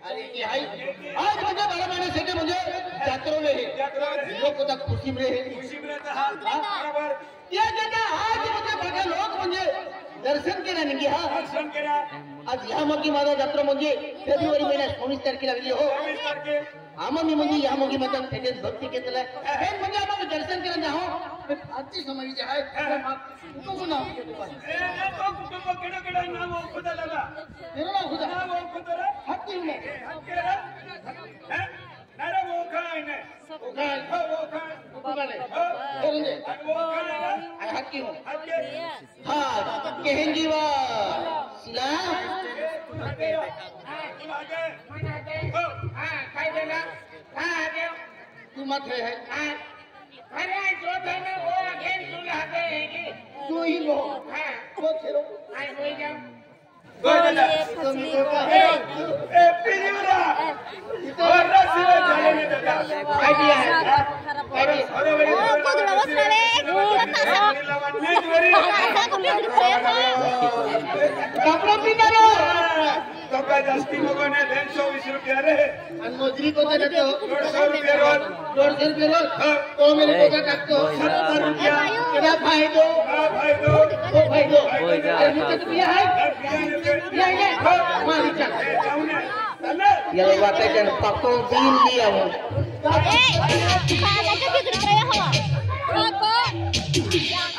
अरे की हाय आज मुझे 12 महीने से मुझे यात्रों में है लोग को तक खुशी में है बराबर ये जगह आज मुझे बघा लोक म्हणजे दर्शन केला नाही हा दर्शन केला आज या मोगी माझा यात्रा म्हणजे फेब्रुवारी महिन्यात 19 तारखेला गेली हो 19 तारखे आम्हा मी म्हणजे या मोगी माझा त्याच्यात भक्ती केतला हे म्हणजे आम्हाला दर्शन केलं ना हो अति समय जे आहे कुटुंब नाव ए तो कुटुंब केडा नाव खुदा दादा केडा खुदा नाव खुदा हत्ती ने हैं नारे वो काय ने वो काय कुबाले करेंगे वो काय आय हत्ती हूं हां कहेंगी वा सिला आगे हां काय देना हां आगे तू मत है हां अरे जो देना वो अगेन तू लागे तू ही वो हां वो खेलो आई होई जा ए पिरियोरा और रसिले चले ने दादा आईडिया है अरे को दरवाज रे कपड़ा पिनारो तो काय जास्ती मगने 120 रुपया रे आणि मजुरी को देते हो 150 रुपया रोज 150 रुपया रोज तो मेरे को का टाकतो 70 रुपया केला फायदो ओ फायदो अरे मुझे तो पिया है ये मालिक ये वाटायचं पक्को दिन दिया हो ए खाना का बिगड़ रहा हवा काको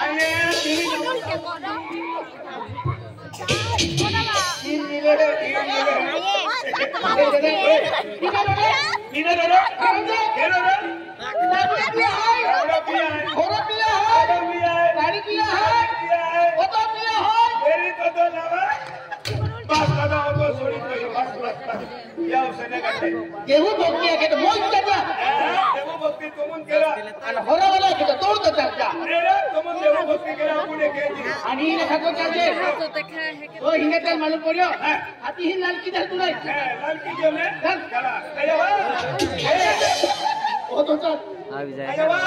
अरे गेहूं भक्ती आहे तर मोज त्याचा देव भक्ती कमून केला आणि होरावाला केला तोड त्याचा रे कमून देव भक्ती केला पुढे केली आणि हिने खातो चालते तो हिने तेल मालूम पड्यो आती ही लालकी दे तुला लालकी दे ने चला अयवा ओ तो चल आ विजय अयवा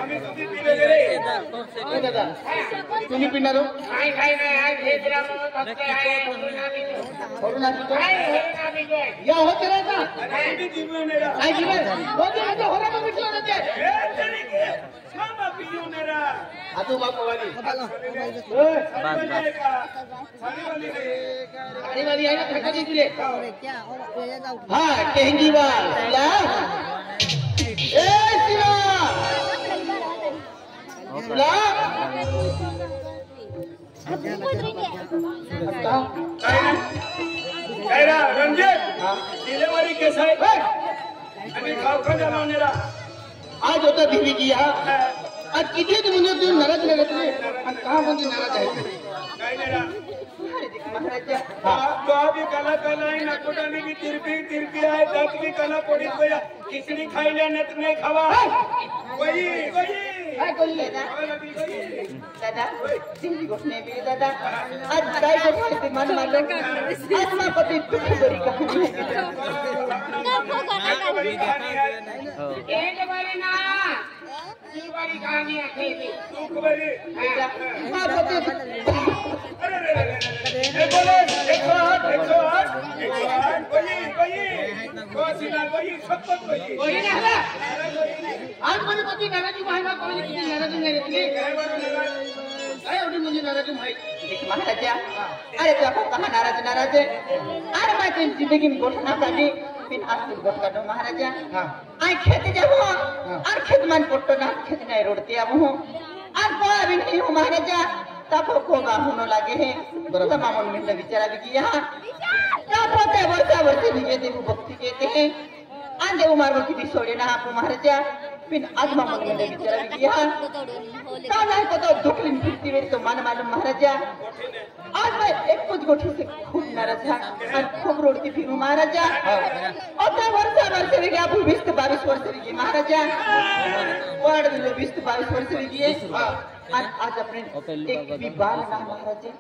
आम्ही सुधी पिले रे दादा तुम्ही पिणार हो काय काय नाही आज भेजरा मग फक्त आहे कोरोना या होते रे का किती जीवनेरा काय जीवन होते होते होरा मग विचार होते ए तरी के सामा पियोनेरा आजू बापू वाली साडी वाली आहे ना ठका दिसले हां कहेंगी बा ला ए शिवा ला काय रा रंजित डिलीवरी केस आहे आणि खावखा लावणारा आज होता देवी की हा आज किती म्हणजे तू नाराज नाही रे आणि का म्हणजे नाराज आहे काय नाही रा महाराज तो अभी कला आहे नकोटाने की तिरपी आहे दात की कला पडीत गया खिचडी खायला नाही खावा वही काय बोलले दादा सिंधी गोष्ट नाही बी दादा आज काय करते मन मारलं आज ना पती तुझी बरी कहाणी एक बारी ना ती बरी कहाणी आहे तू बरी हां पती अरे बोले 108 वही शपथ वही ना आज माझे पती नाराजी महिमा कोणी नाराजी नाही रेतली काय एवढी म्हणजे नाराजी माहिती महाराजा अरे तू आपण कहा नाराज है अरे मैं तेरी जिंदगी में घोषणा काढली पिन आज तू घोट काढो महाराजा आई खेत जाबो और खेत मान पोट्टो ना खेत नाही रोडते आबो आज कोई भी नहीं हो महाराजा तापो को गाहुनो लागे है बरोबर मामूल में विचारा भी किया तापोते वर्षा भी देव भक्ति कहते हैं आंदे उमार की सोडे ना आप महाराजा पिन आज मामूल में विचारा भी किया ताला को तो दुखली फिरती मेरी तो मान मालूम महाराजा आज मैं एक कुछ गोठी से खूब नाराज था और खूब रोडती फिरू महाराजा अपने वर्षा भी गया 20-22 वर्ष भी महाराजा वर्ड में 20-22 वर्ष भी आज अपने एक भी बाल ना महाराजा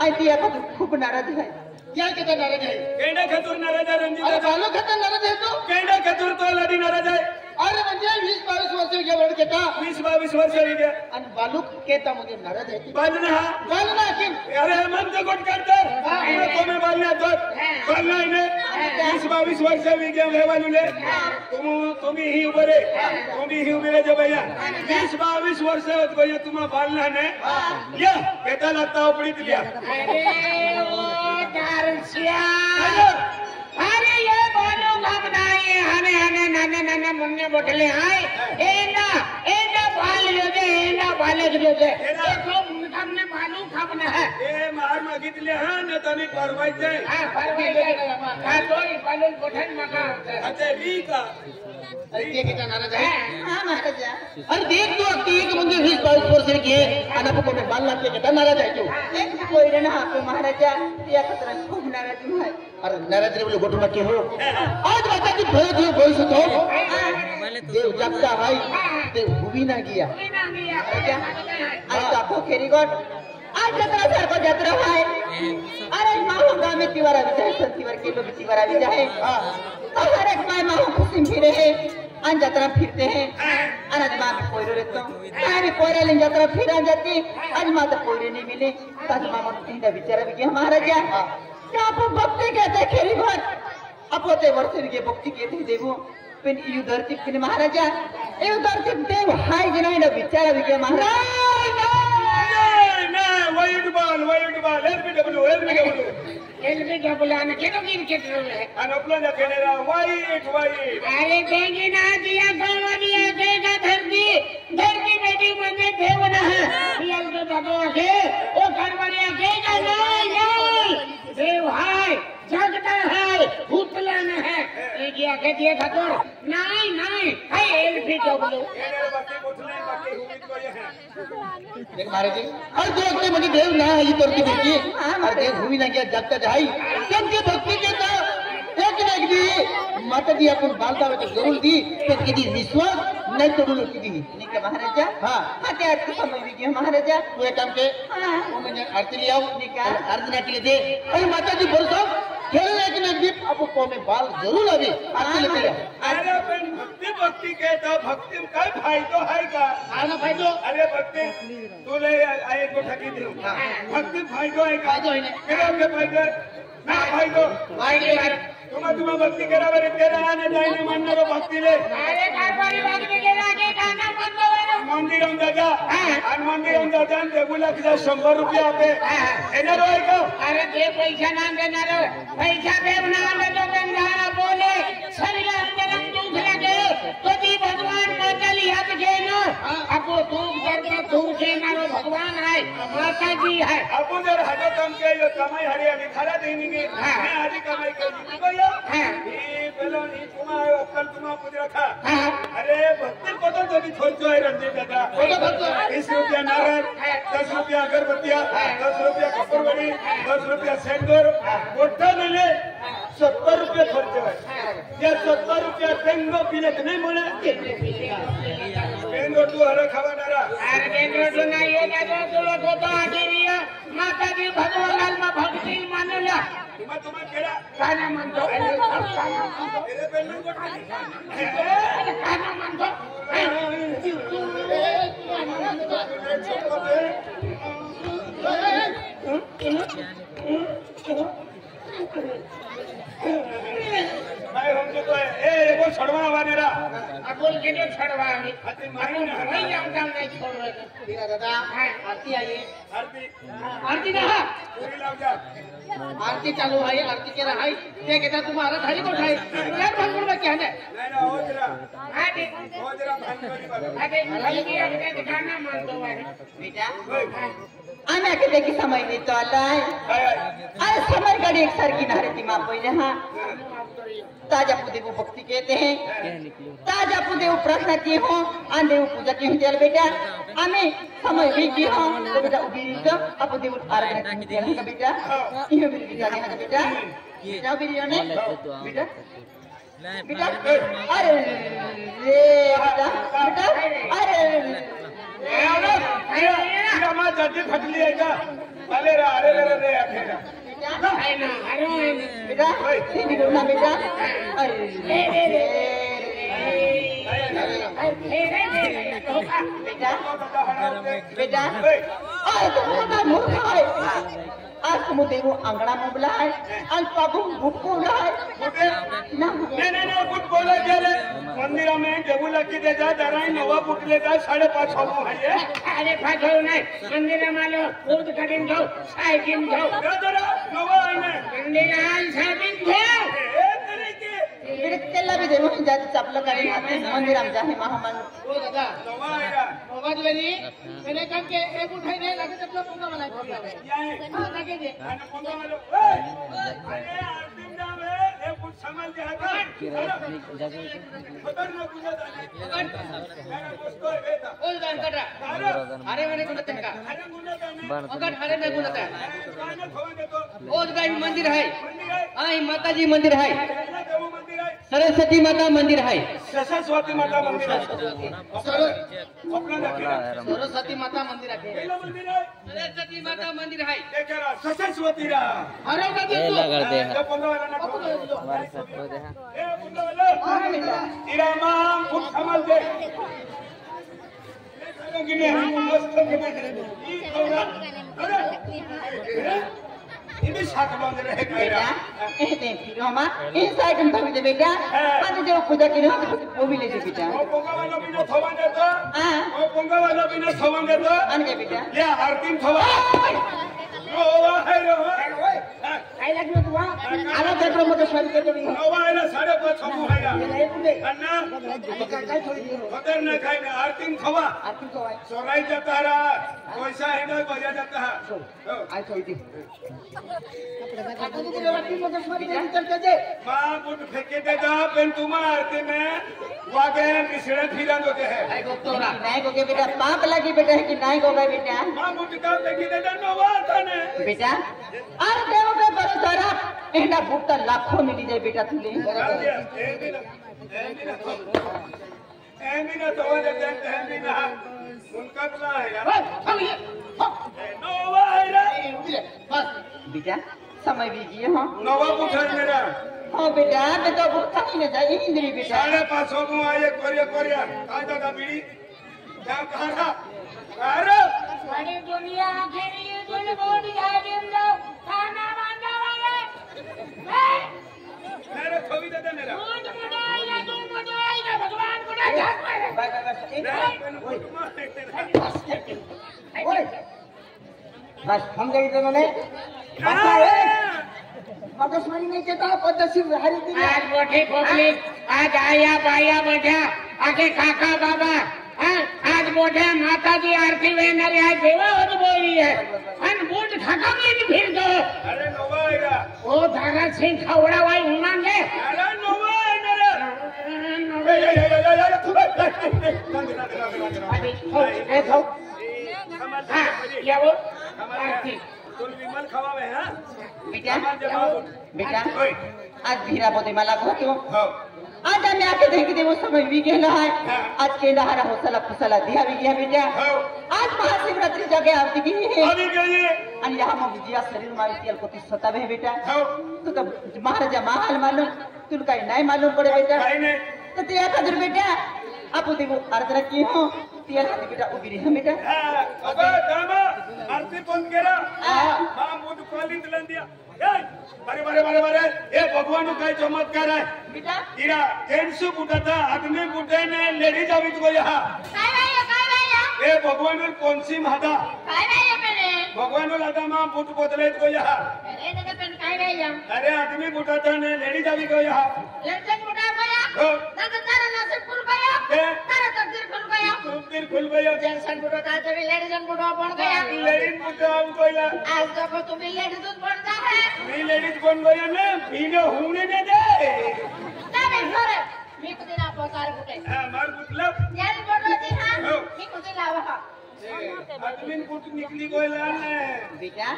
आई दिया का खूब नाराज है क्या कहता नाराज है केंडा खतूर नाराज है रंजीत अरे बालो खतूर नाराज है तो केंडा खतूर तो लड़ी नाराज है अरे म्हणजे 20-22 वर्ष या वर्ड के का 20-22 वर्ष विगे आणि बालूक केता म्हणजे नाराज आहे बालना बालना की अरे मन तो गोट करतर तुम्ही बालना तो बालना ने 20-22 वर्ष विगे वेवानुले तुम्ही ही उभे तुम्ही ही उभे जे भैया 20-22 वर्ष होत भैया तुम्हा बालना ने या केता लागता उपडी दिल्या अरे ओ दारसिया अरे ये बालू घबराए हने हने नाने नाने मुन्ने बोटले हाय एना बाल एना बाले जो दे देखो हमने बालू खाबना है ए मार मागितले हा न तने परवायचे हां परवायचे का तोई बालू बोठन मका अच्छा री का अरे ते केता नाराज आहे हां महाराज अरे देख तू अक्ती एक म्हणजे 20-22 वर्ष की आणि आपण कोणी बालना के केता नाराज आहे तू एक कोई ना आपको महाराजा या कतरा खूब नाराज है अरे नाराज रे बोले गोटू नक्की हो आज बाता की भय देव भविष्य तो देव जगता भाई देव हुई ना गया आज तो आपको खेरी गोट आज जत्रा सर को जत्रा है अरे माहो गांव में तिवारा विचार संतिवार के लोग तिवारा विचार है हर एक माय माहो खुशी फिरे है अन जत्रा फिरते हैं अनज माँ में कोयरो रहता हूँ मैं भी कोयरा लेन जत्रा फिर जाती आज माँ तो कोयरे नहीं मिले तज माँ मन तीन विचार भी किया महाराजा क्या आप भक्ति कहते हैं खेरी गोट अब होते वर्ष भी भक्ति कहते देवो पिन यू धरती पिन महाराजा यू धरती देव हाय जिना इना विचार भी किया महाराज एलबीडब्ल्यू आने केनो गिर के रहे अनोपला न केनेरा वाइट अरे देगी ना दिया गवरिया देगा धरती बेटी मने देवना है रियल के भगवान के ओ गवरिया देगा नहीं देव है जगता है भूतला न है ए गया के दिए ठाकुर नहीं है एलबीडब्ल्यू केनेरा बाकी उठले बाकी हुई तो ये है देख महाराज हर दो अक्ती म्हणजे देव ना ही तरती बेटी अरे देव हुई ना गया जगता जाई त्यांची भक्ती केता एक ना एक दी माता दी आपण बालता तो जरूर दी पण किती विश्वास नाही तोडून होती दी नहीं क्या महाराजा हां हाँ क्या आरती समय भी किया महाराजा तू एक काम के हाँ वो मैंने आरती ले आओ निकाल अर्चना के लिए दे अरे माता जी भरोसा खेल एक ना दीप आपको को में बाल जरूर आवे आरती लेते आओ अरे पण भक्ती कहता भक्ति में काय फायदा है का आना फायदो अरे भक्ति तुले आए को ठगी दे भक्ति फायदा है का फायदो है ने केरा के फायदा ना फायदा वाई तुम्हा भक्ती करा बरे तेरा आने जाईने माननारो भक्ती ले अरे कारभारी बागने गेला के गाना बंद मंदिर दादा आणि मंदिर दादा देगुला किती 100 रुपये आपे येणार आहे का अरे ते पैसा ना देणार पैसा देवना आले तो गंधारा बोले शरीर अंदर दुख लगे कभी भगवान माताली हाथ घेनो आपको दुख दर्द दूर घेणारो भगवान है माता जी है आपण जर हात काम केलं कमाई हरियाणी खरा देणी गे मैं आधी कमाई केली तो या ही पेलो नी तुम्हा अक्कल तुम्हा पुढे रखा अरे भक्ति को तो तभी खर्चो है रणजीत दादा 20 रुपया नारळ 10 रुपया अगरबत्तिया 10 रुपया कपूरवडी 10 रुपया सेंडर मोठा मिले 70 रुपये खर्च है या 70 रुपया पेंगो पीले नहीं मिले पेंगो तू हरे खावानारा अरे केंद्र तो नहीं है दादा तुलो तो आदिरिया माता जी भगवान में भक्ति मानला तुम्हा केला गाना म्हणतो तेरे पेंगो गाना म्हणतो भाई हम जो तो ए वो छड़वा वानेरा अपुल के लिए छड़वा है अति मारी ना नहीं जानता नहीं छोड़ मेरा दादा आरती आई आरती आरती कहा पूरी लाग जा आरती चालू है आरती के रहा है ये कहता तुम्हारा थाली को उठाए यार भगवान में क्या है नहीं ना होजरा आदे भानगड़ी वाला आदे हल्दी आदे गाना मानतो है बेटा आना के देखी समय नहीं तो अल्लाह है अरे समय गाड़ी एक सर किनारे थी माँ पहले हाँ ताजा पुदे को भक्ति कहते हैं ताजा पुदे को प्रार्थना किए हो आंधे को पूजा की चल बेटा हमें समय भी की हो तो बेटा उगी तो अब देव आराधना की देना का बेटा ये भी बेटा देना का बेटा जाओ बेटा ने बेटा बेटा अरे रे बेटा बेटा अरे तेरा मां जल्दी फटली है क्या अरे रे अरे रे रे अखेरा बेटा सीधी बोलना बेटा अरे बेटा बेटा बेटा अरे तो मोटा मूर्ख है आज तुम देखो अंगड़ा में बुला है आज बाबू बुटको बुला है ना नहीं बुट बोला क्या रे मंदिर में देवुला की दे जा दराई नवा बुट ले जा 5.5 हो है 5.5 हो नहीं मंदिर मालो बुट कटिंग जाओ साइकिल जाओ दादा नवा है मंदिर आल साइकिल जाओ ए तेरे के मेरे तेला भी देखो जाती चपल करे हाथ मंदिर में जाए महामन ओ दादा नवा है मोबाइल वाली मैंने कहा कि एक उठाई नहीं लगे तब लोग पंगा वाला खोल रहे हैं हां लगे जे अरे पंगा वालो अरे आरती नाम है ए बुट संभाल दे हाथ खतर ना बुझा मेरा दोस्त है बेटा ओ जान कटरा अरे मैंने गुना तनका अरे गुना का अगर हरे में गुना था गाना खोवा दे तो ओ गाई मंदिर है मंदिर है हां माता जी मंदिर है केरला देव मंदिर है सरस्वती माता मंदिर है सरस्वती माता मंदिर है सरो अपना देखिए सरस्वती माता मंदिर है केरला मंदिर है सरस्वती माता मंदिर है देखा रहा सरस्वती रा अरे नदी जो पंगा वाला ना खोवा ए पंगा वाला तेरा मां बुट संभाल दे गिने मस्त गिने ई औरा अरे इबे साथ बंद रहे बेटा कइरा ए फिर हम इस साइड में भाभी दे बेटा आज जो पूजा की ना वो भी ले दे बेटा ओ पंगा वाला बिना थवा दे तो हां ओ पंगा वाला बिना थवा दे तो आन के बेटा ये आरती थवा रोवा है रो काय लागलो तू आला देखो मग स्वामी के भी रोवा है 5.5 हो है नहीं पुणे अन्ना काय थोड़ी देर खतर न खाई ना आरती थवा आपकी को आई सोराई जाता रहा पैसा है ना बजा जाता है आई थोड़ी देर आपको तो वाटी मग स्वामी के चल के जे मां बुट फेंके दे जा पेन तुम आरती में वागे मिश्रण फिरन होते हैं आई गो तोरा नहीं को के बेटा पाप लगी बेटा है कि नहीं को गए बेटा मां बुट का फेंके दे जा नवा थाने बेटा अरे देव पे भरोसा एंडा बूटा लाखों मिली जाए बेटा तुले एमिना तो वाले देते हैं बिना उनका बुला है यार नवा है रे बस बेटा समय बीजिए हाँ नवा बुठा मेरा हाँ बेटा मैं तो बूटा ही न जाए इंद्री बेटा 5.5 को आए कोरिया आज दादा बीड़ी क्या कहा था अरे सारी दुनिया घेरी दुल बोडी आदिम लो खाना बांधा वाले मेरे छवि दादा मेरा दूध मुडाई भगवान को ना बस हम गई तो ने मगजमारी नहीं कहता पद्धति हरी दी आज मोठी पब्लिक आज आया बाया बैठा आके काका बाबा आज मोठ्या माताजी आरती वेणारी आज देवा होत बोली है आणि बूट खकावली फिर दो अरे नवा आएगा ओ धारा सिंह खवड़ा वाई उमांगे अरे नवा है मेरा अभी ए थो हां क्या वो आरती तुम विमल खवावे हां बेटा बेटा आज भीरा बोते मला को तो हां आज आम्ही आके देख दे वो समय भी गेला है आज के नहारा होसला फसला दिया भी गया बेटा आज महाशिवरात्रि जगह आरती की है अभी गई आणि यहाँ मग विजया शरीर मारती को ती स्वतः है बेटा तू तो महाराजा महाल मालूम तुला काही नाही मालूम पडे बेटा काही नाही तर ते एखादर बेटा आपू देखो अर्धरा की हो ती एखादी बेटा उभी रही बेटा अबे दामा आरती बंद केला मां मुझ कॉलिंग लन दिया अरे बारे बारे बारे ये भगवान का चमत्कार है बेटा तेरा जेंट्स बूटा था आदमी बूटे ने लेडीज अभी तो यहाँ ये भगवान कौन सी माता भगवान लाता मां बूट बदले तो यहाँ अरे आदमी बूटा था ने लेडीज अभी को यहाँ तकदीर खुल गया जेंट्स बुडो काय तरी लेडीज बुडो पण गया लेडीज बूटा हम कोईला आज देखो तुम्ही लेडीज बन जा है मी लेडीज बन गया ने पीने होने ने दे नाही सर मी कुठे ना पकार कुठे मार बुटला यार बोलती हां मी कुठे लावा हा आदमी बूट निकली कोईला ने बेटा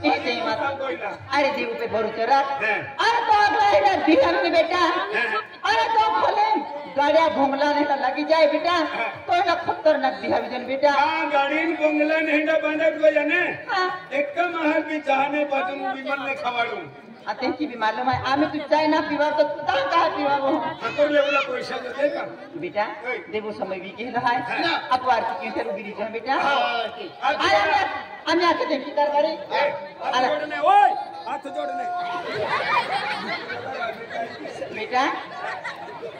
ए ते माता कोईला अरे देव पे भरोसा रख अरे तो अगला है बिहार में बेटा अरे तो खोले गाड़िया भोंगला नहीं लगी जाए बेटा तो ना खतरनाक दिहा विजन बेटा हां गाडीन बोंगला नहीं ना बंदत को जाने हां एक महल की चाहने पासून विमल ने खवाडू आते की भी मालूम है आम्ही तू चाय ना पीवा तो ता का पीवा वो ठाकुर लेवला पैसा देते का बेटा देवो समय भी केलो है अपवार की क्यों करू गिरी जा बेटा हाथ आम्ही आके देखी दरबारी जोड़ने ओए हाथ जोड़ने बेटा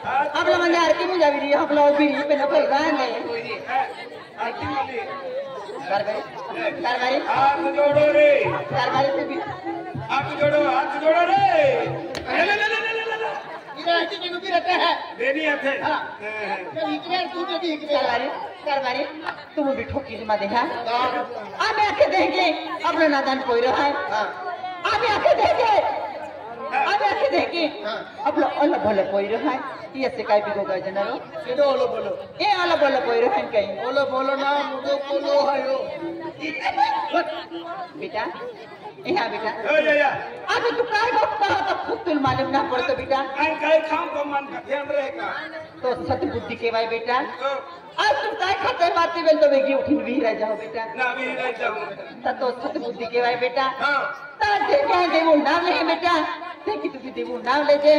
आपला म्हणजे आरती में जावी री आपला उभी पे न कोई गाय नाही दरबारी हाथ जोड़ो रे दरबारी से भी हाथ जोड़ो रे इधर ऐसे क्यों भी रहता है देनी है जब इतने तू तो भी दरबारी तुम भी ठोकी मा देखा आम्ही आके देखे अपना नादान कोई रहा है आम्ही आके देखे आपलं ओला बोला कोई रहा है ये से काय बिगो गए जनारो सीधो ओलो बोलो ए ओला बोला कोई रहा है कहीं ओलो बोलो ना मुझे बोलो है यो बेटा यहाँ बेटा ओ या अभी तू काय बघता तो खुद तुल मालूम ना पड़तो बेटा काय खाऊं तो मन का ध्यान रहेगा तो सतबुद्धि के भाई बेटा आज तुम काय खाते मारती बेल तो वेगी उठिन भी रह जाओ बेटा ना भी रह जाऊं तो सतबुद्धि के भाई बेटा हां ताते क्या देवो नाम ले बेटा देखी तू देवो नाम ले जे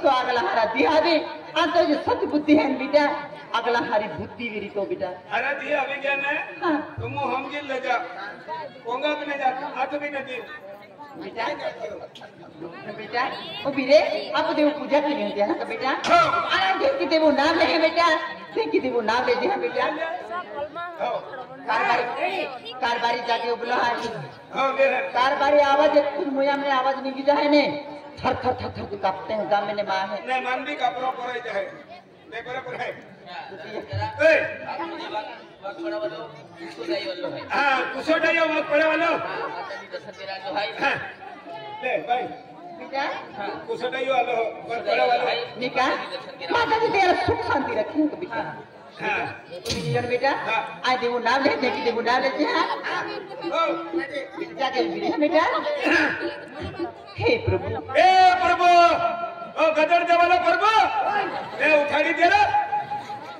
तो अगला हरा दिया भी आज तो ये सतबुद्धि है बेटा अगला हरी बुद्धि वेरी तो बेटा अरे दिया अभी क्या ने हाँ तुम हम गिल ले जा कोंगा भी नहीं जा हाथ भी नहीं दी बेटा बेटा ओ बीरे आप देव पूजा की नहीं होती है ना बेटा आ देखी देवो नाम ले बेटा देखी देवो नाम ले जे बेटा कारबारी जाके बोला है हां दे कारबारी आवाज कुछ मुया में आवाज नहीं गिजा है ने थर थर थर थर कांपते हैं गांव में मां है ने मन भी कपड़ों पर ही जाए ने बराबर है ए हां कुछ डायो मत पड़े वालो ले भाई बेटा कुछ डायो वालो मत पड़े वालो निका माता जी तेरा सुख शांति रखे तो बेटा हां तुम बेटा आ देवो नाम ले देखी देवो नाम ले ओ जाके भी बेटा हे प्रभु ओ गदर जवाला प्रभु ए उठाड़ी दे रे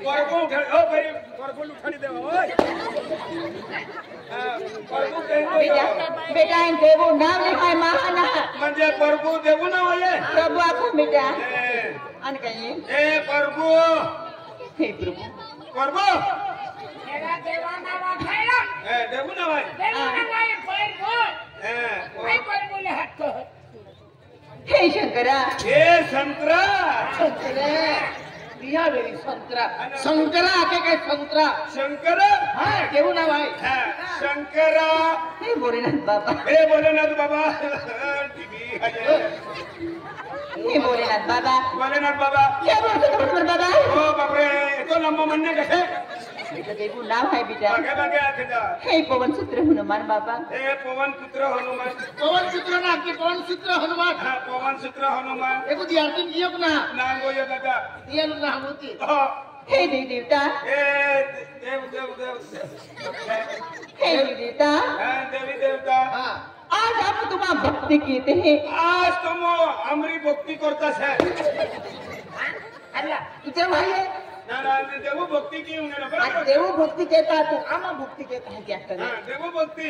प्रभु उठा ओ भाई प्रभु उठाड़ी दे ओए प्रभु बेटा बेटा इन देवो नाम लिखाय महाना म्हणजे प्रभु देवो ना वाले प्रभु आपको बेटा अन कहीं ए प्रभु हे प्रभु मेरा देवाना वाखायला ए देवो ना वाले देवाना वाय पर ए पर बोले हाथ हे शंकरा ए संतरा दिया वेरी संतरा संतरा आके काय संतरा शंकर हाँ देवो ना भाई शंकरा हे भोलेनाथ बाबा ए भोलेनाथ बाबा टीवी हजे हे भोलेनाथ बाबा भोलेनाथ बाबा क्या बोलते हो बाबा ओ बापरे तो लंबा म्हणणे कसे बेटा देवो नाम है बेटा बागे बागे आखेदा हे पवन सूत्र हनुमान बाबा ए पवन पुत्र हनुमान पवन सूत्र ना आपके पवन सूत्र हनुमान हा पवन पुत्र हनुमान एको दियार्ती कियो ना नांगो ये दादा दिया ना होती हे देव देवता ए देव हे देव देवता हां देवी देवता हाँ आज आप तुम्हारा भक्ति कीते हैं आज तुम हमरी भक्ति करता है अल्लाह तुझे भाई है ना देवो भक्ति की होने ना आज बराबर देवो भक्ति कहता है तू आमा भक्ति कहता है क्या करे हां देवो भक्ति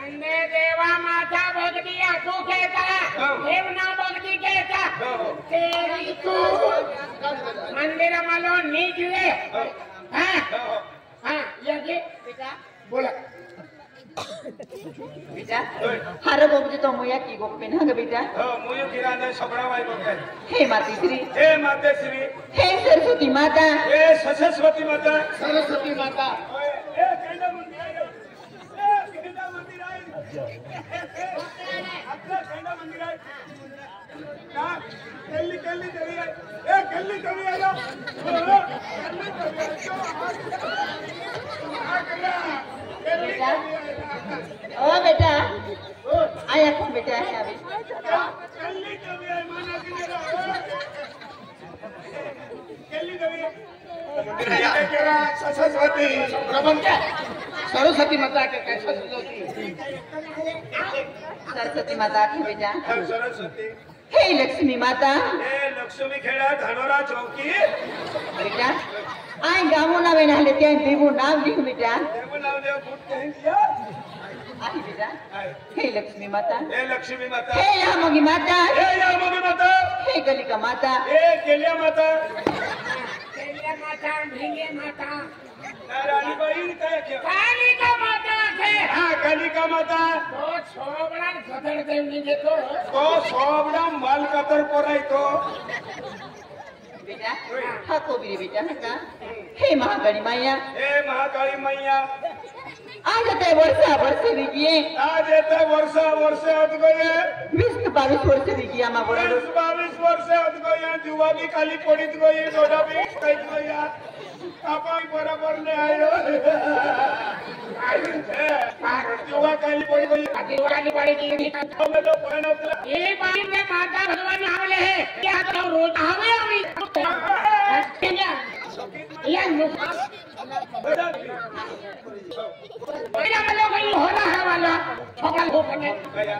अंदे देवा माता भक्ति आंखों कहता देवना भक्ति कहता तेरी तू मंदिर मालो नीच हुए हाँ हाँ ये बेटा बोला बेटा हर गोपी तो मुया की गोपी ना बेटा मुझे किराने सगळा वाई बघाय हे माता श्री हे माते श्री हे सरस्वती माता हे सरस्वती माता सरस्वती माता ए कैंडा मंदिर आहे ए कैंडा मंदिर आहे आपला कैंडा मंदिर आहे का कल्ली कल्ली देवी आहे ए कल्ली देवी आहे बेटा ओ बेटा आया कौन बेटा है अभी कल्ली देवी आहे माना की कल्ली देवी सरस्वती प्रबंध क्या सरस्वती माता के कैसा सरस्वती सरस्वती माता की बेटा सरस्वती हे लक्ष्मी माता ए लक्ष्मी खेड़ा धानोरा चौकी बेटा आए गाँवों ना बना लेते हैं देवो नाम लिख बेटा देव नाम देव फूट कहीं दिया आहे बेटा आहे. हे लक्ष्मी माता हे लक्ष्मी माता हे यामोगी माता हे यामोगी माता हे कलिका माता हे केल्या माता केल्या माता भिंगे माता राणीबाई काय केलं? कालिका माता है हा कालिका माता तो छोबड़ा गदर देवनी देखो तो सोबडा माल कातर पोरायतो बेटा हा कोबी रे बेटा का हे महाकाली माया हे महाकाळी मैया आज ते वर्ष बिगिये आज येते वर्ष होत गए 20-22 वर्ष बिगी आम्हा बरोबर 22 वर्ष होत गए जुवा भी खाली पडित गई डोडा भी खाईत गया आपण बरोबर ने आयो जुवा खाली पडी गई आदिवासी पड़े की हमें तो पहना उतरा ये बारी में माता भगवान आवले है क्या तो रोज आवे अभी या मेरा मतलब कहीं हो रहा है वाला छोकरा हो बने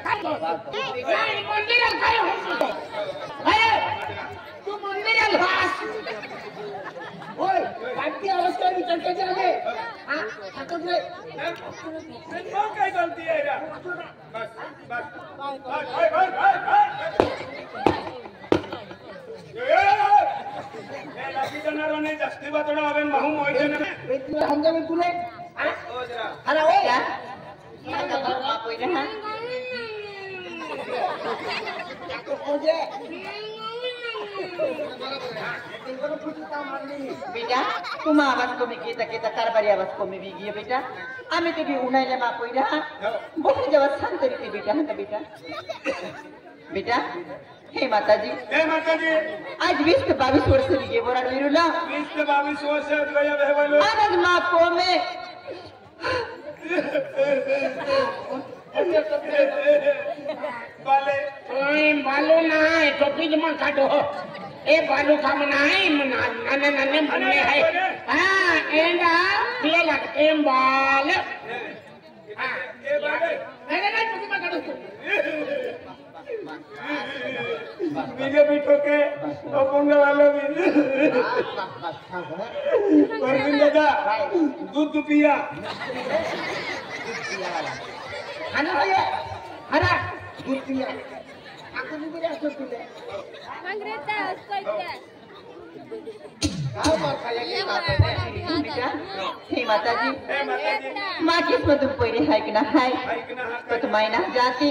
नहीं मंदिर काय हो अरे तू मंदिर घास ओए बाकी अवस्था में चलते जावे हां थकत रे मग काय गलती आहे रे बस हे लागी जनावरांनी जास्ती बातडा हवे माहू मोयचे ना हमजा में तुले ओ जरा अरे ओए क्या माता बाबा कोई रहा मुझे बेटा तुम आवाज कमी केता कारभारी आवाज कमी बिगिये बेटा आम्ही ते बी उन्हायला मा कोई रहा बहुत जेव्हा शांत रीती बेटा हा बेटा बेटा हे माताजी आज 20-22 वर्ष बिगे बोराड विरुला 20-22 वर्ष होत गया भेवालो आज मा कोमे बाले ओए बालू ना है टोपी जमा काटो ए बालू का मना है नाने नाने बनने है हां एंडा ये लग एम बाल हां ए बाले नहीं टोपी में काटो बीजे भी ठोके ओपुंगे वाले भी परवीन दादा दूध पिया हना ये हना दूध पिया aku ni dia tu tu Mangreta hospital. kau mar khaya ke बेटा हे माताजी हे माताजी माँ किस्मतून पहिले हाय की ना हाय ऐक ना हा तो तुम्हारी ना जाती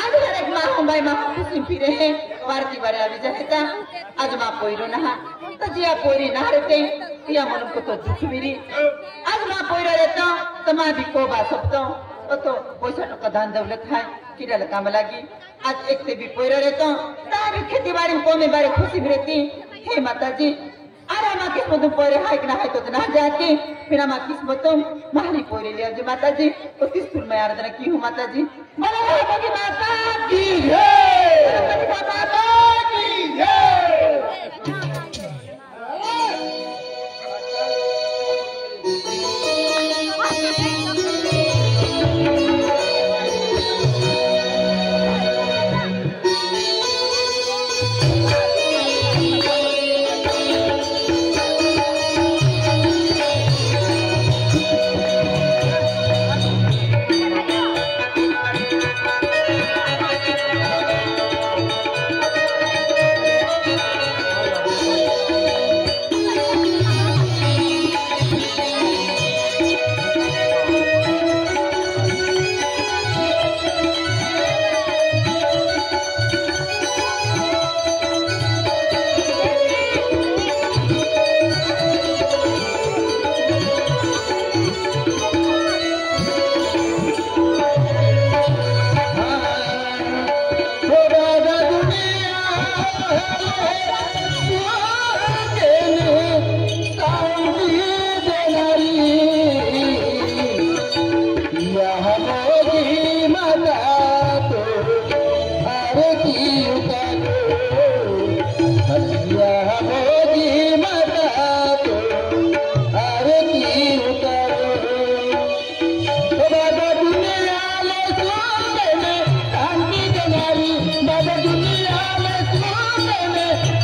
आज हर एक माँ हूँ भाई माँ खुशी फिरे है वारती बारे अभी जाता आज माँ पोइरो ना तो जिया पोरी ना रहते या मन को तो दुख मिली आज माँ पोइरो रहता तो माँ भी को बात सकता तो पैसा टका धान दौलत है किरा काम लगी आज एक से भी पोइरो रहता तारी खेती बाड़ी को में बारे खुशी में रहती हे माताजी अरे माँ किस्मतों पोरे हाय कि ना हाय तो ना जाती फिर माँ किस्मतों मारी पोरे ले जो माताजी तो किस स्कूल में आराधना की हूँ माताजी बोलो गणपति माता की जय गणपति माता की जय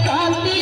शांति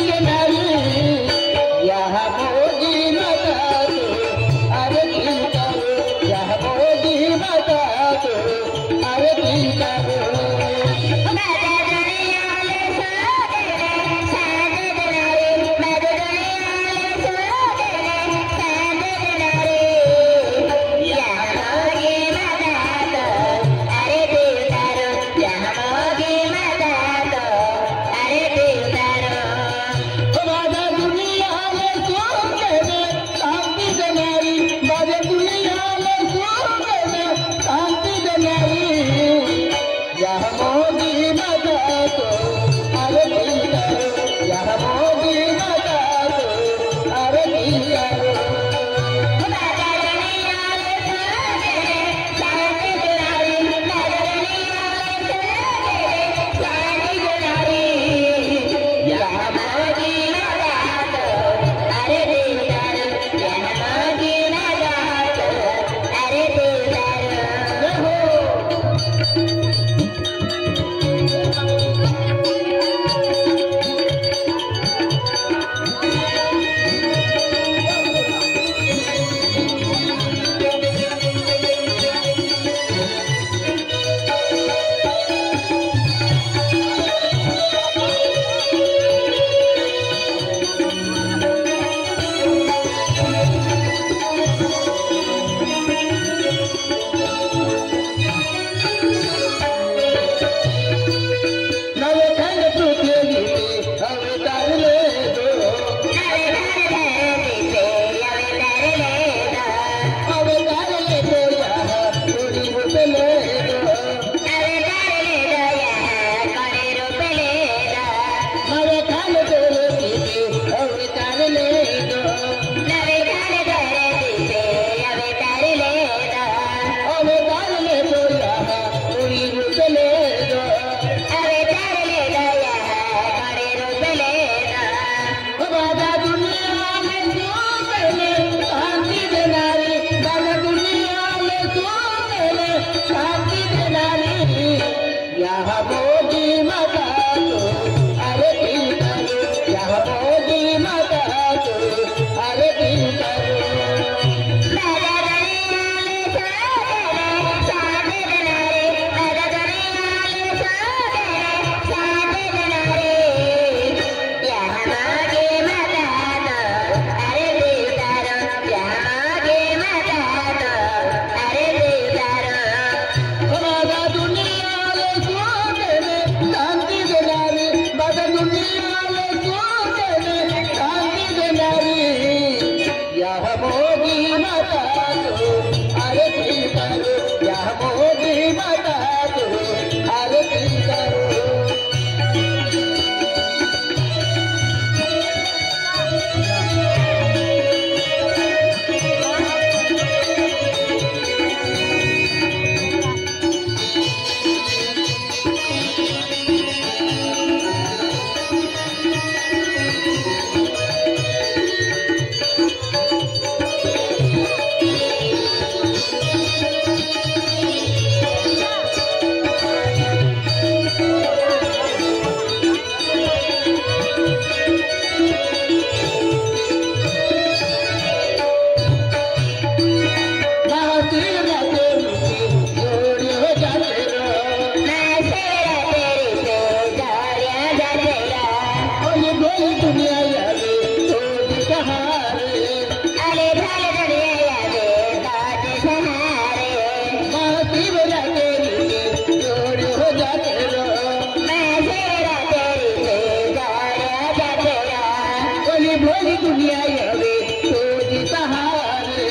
भोली दुनिया यावे सोजी सहारे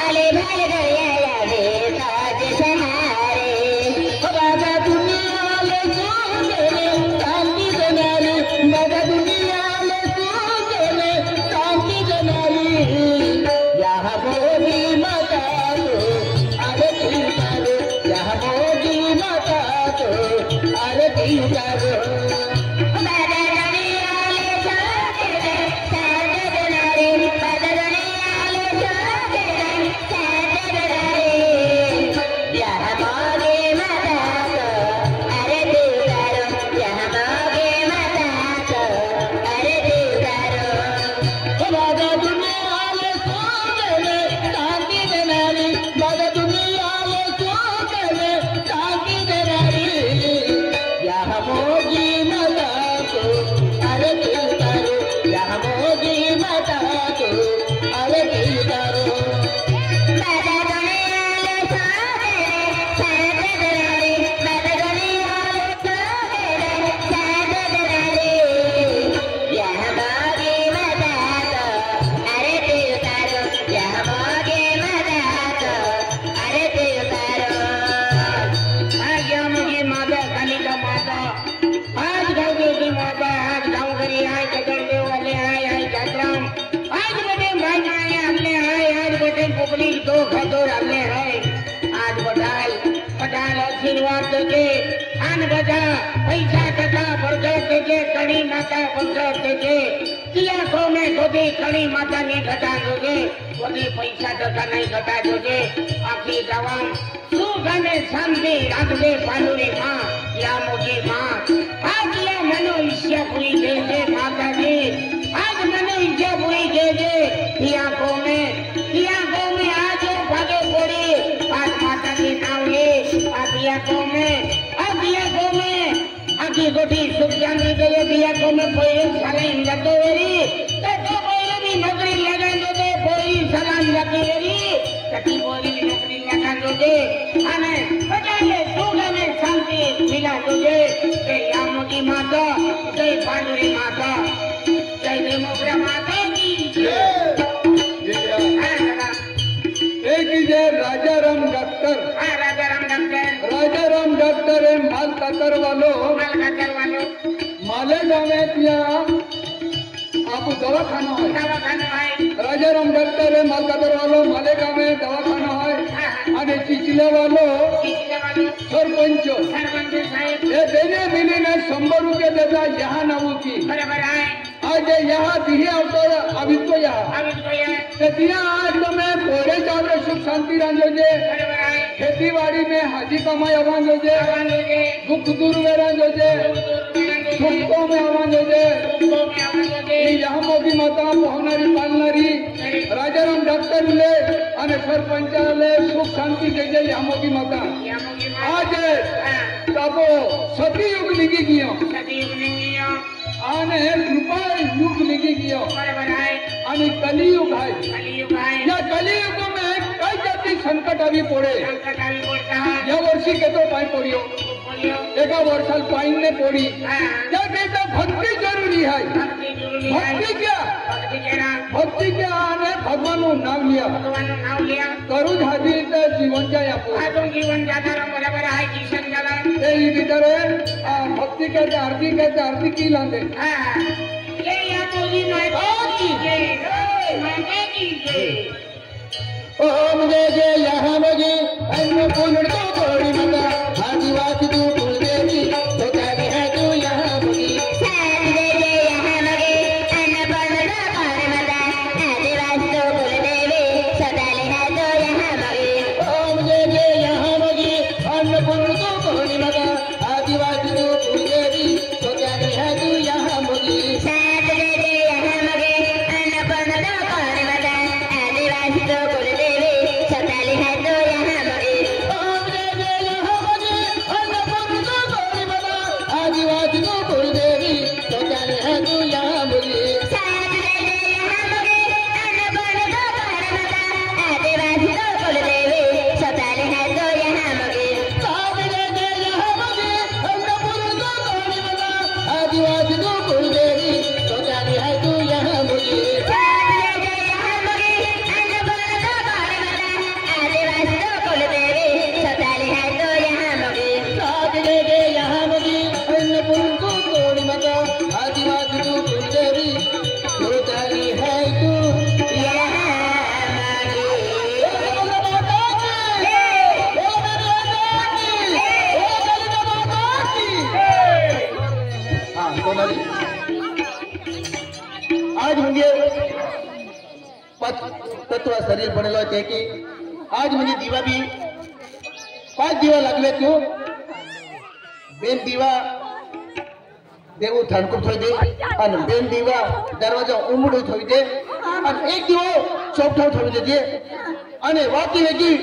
आले भाल गया यावे साज सहारे बाबा दुनिया ले सोचले शांति जनाली बाबा दुनिया ले सोचले शांति जनाली यहाँ भोली माता तो आरती करो यहाँ भोली माता तो आरती करो पैसा टका बरकत देजे कड़ी माता बरकत देजे किया को में गोदी कड़ी माता नहीं घटा दोगे गोदी पैसा टका नहीं घटा दोगे आखिर जवान सुख में शांति राखदे पालुरी माँ या मोगी माँ आज या मनो इच्छा पूरी देजे माता जी आज मनो इच्छा पूरी देजे किया को में आज भागे पड़ी आज माता जी नाव ले दिया को में आखी गोटी सुख शांति दे दिया को में कोई सलाम जातो वेरी तो कोई भी नौकरी लगा दे कोई सलाम जातो वेरी कटी कोई भी नौकरी लगा दे आने बजाले सुख में शांति मिला दे के यामो की माता जय पांडुरी माता जय देवोग्रा माता की जय राजाराम डॉक्टर राजाराम डॉक्टर है माल काकर वालों मालेगांव में क्या आपको दवाखाना है राजाराम डॉक्टर है माल काकर वालों मालेगांव में दवाखाना है अने चिचले वालों सरपंच ये देने मिली ने 100 रुपये देता यहाँ नवू की आज यहाँ दिहे अवसर अभी तो यहाँ आज तो मैं बोरे चावले सुख शांति रांझो जे खेती बाड़ी में हाजी कमाई आवाज़ो जे दुख दूर में रांझो जे सुखों में आवाज़ो जे यहाँ मोगी माता पहुनारी पालनारी राजाराम डॉक्टर ले अने सरपंच ले सुख शांति दे जे यहाँ मोगी माता आज तबो सती युग लिखी गियो आने कृपा युग लिखी गियो आणि कलियुग है या कलियुग में कई जाती संकट अभी पड़े या वर्षी के तो पाई पड़ियो एका वर्षाल पाई ने पड़ी या कहता भक्ति जरूरी है भक्ति क्या आने भगवान नाम लिया करू झादी जीवन जाए जीवन जाता बराबर है किशन जाला भक्ति कहते आरती की लाते ओम जय जय यहाँ मगे अन्य पूर्ण तो थोड़ी मता आदिवासी तू कुलदेवी होता भी है तू यहाँ मगे जय जय यहाँ मगे अन्य पूर्ण तो थोड़ी मता आदिवासी तू कुलदेवी सदाले है तो यहाँ मगे ओम जय जय यहाँ मगे अन्य पूर्ण तो थोड़ी मता आदिवासी तू कुलदेवी होता भी है तू यहाँ मगे आदिवासी तो कुलदेवी सताली है तो यहाँ मगे आज म्हणजे पाच तत्व शरीर बनेलो आहे की आज म्हणजे दिवा बी 5 दिवा लागले तो बेन दिवा देव ठाणकूप थोई दे आणि बेन दिवा दरवाजा उमडू थोई दे आणि एक दिवा चौकठाव थोई दे आणि वाकी वेगी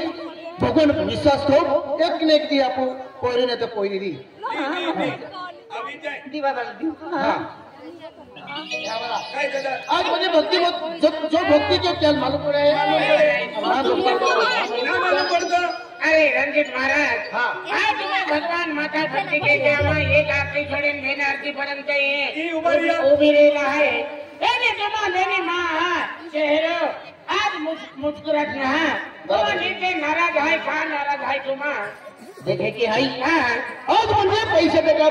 भगवान विश्वास ठेव एक ने एक दी आपण कोरी नाही तर कोई दी दिवा बाळा दिवा हाँ आज मुझे भक्ति जो भक्ति के क्या मालूम पड़े मालूम पड़ता अरे रंजित महाराज हाँ आज मैं भगवान माता भक्ति के गावा एक आरती छोड़ीन बेन आरती पर्यंत ही उभारिया. उभी रहेला आहे त्याने तुम्हा लेनी माँ चेहरो आज मुस्कुरात ना तो नीचे नाराज आहे का नाराज आहे तुम्हा देखे की हाई हाँ आज म्हणजे पैसे देगा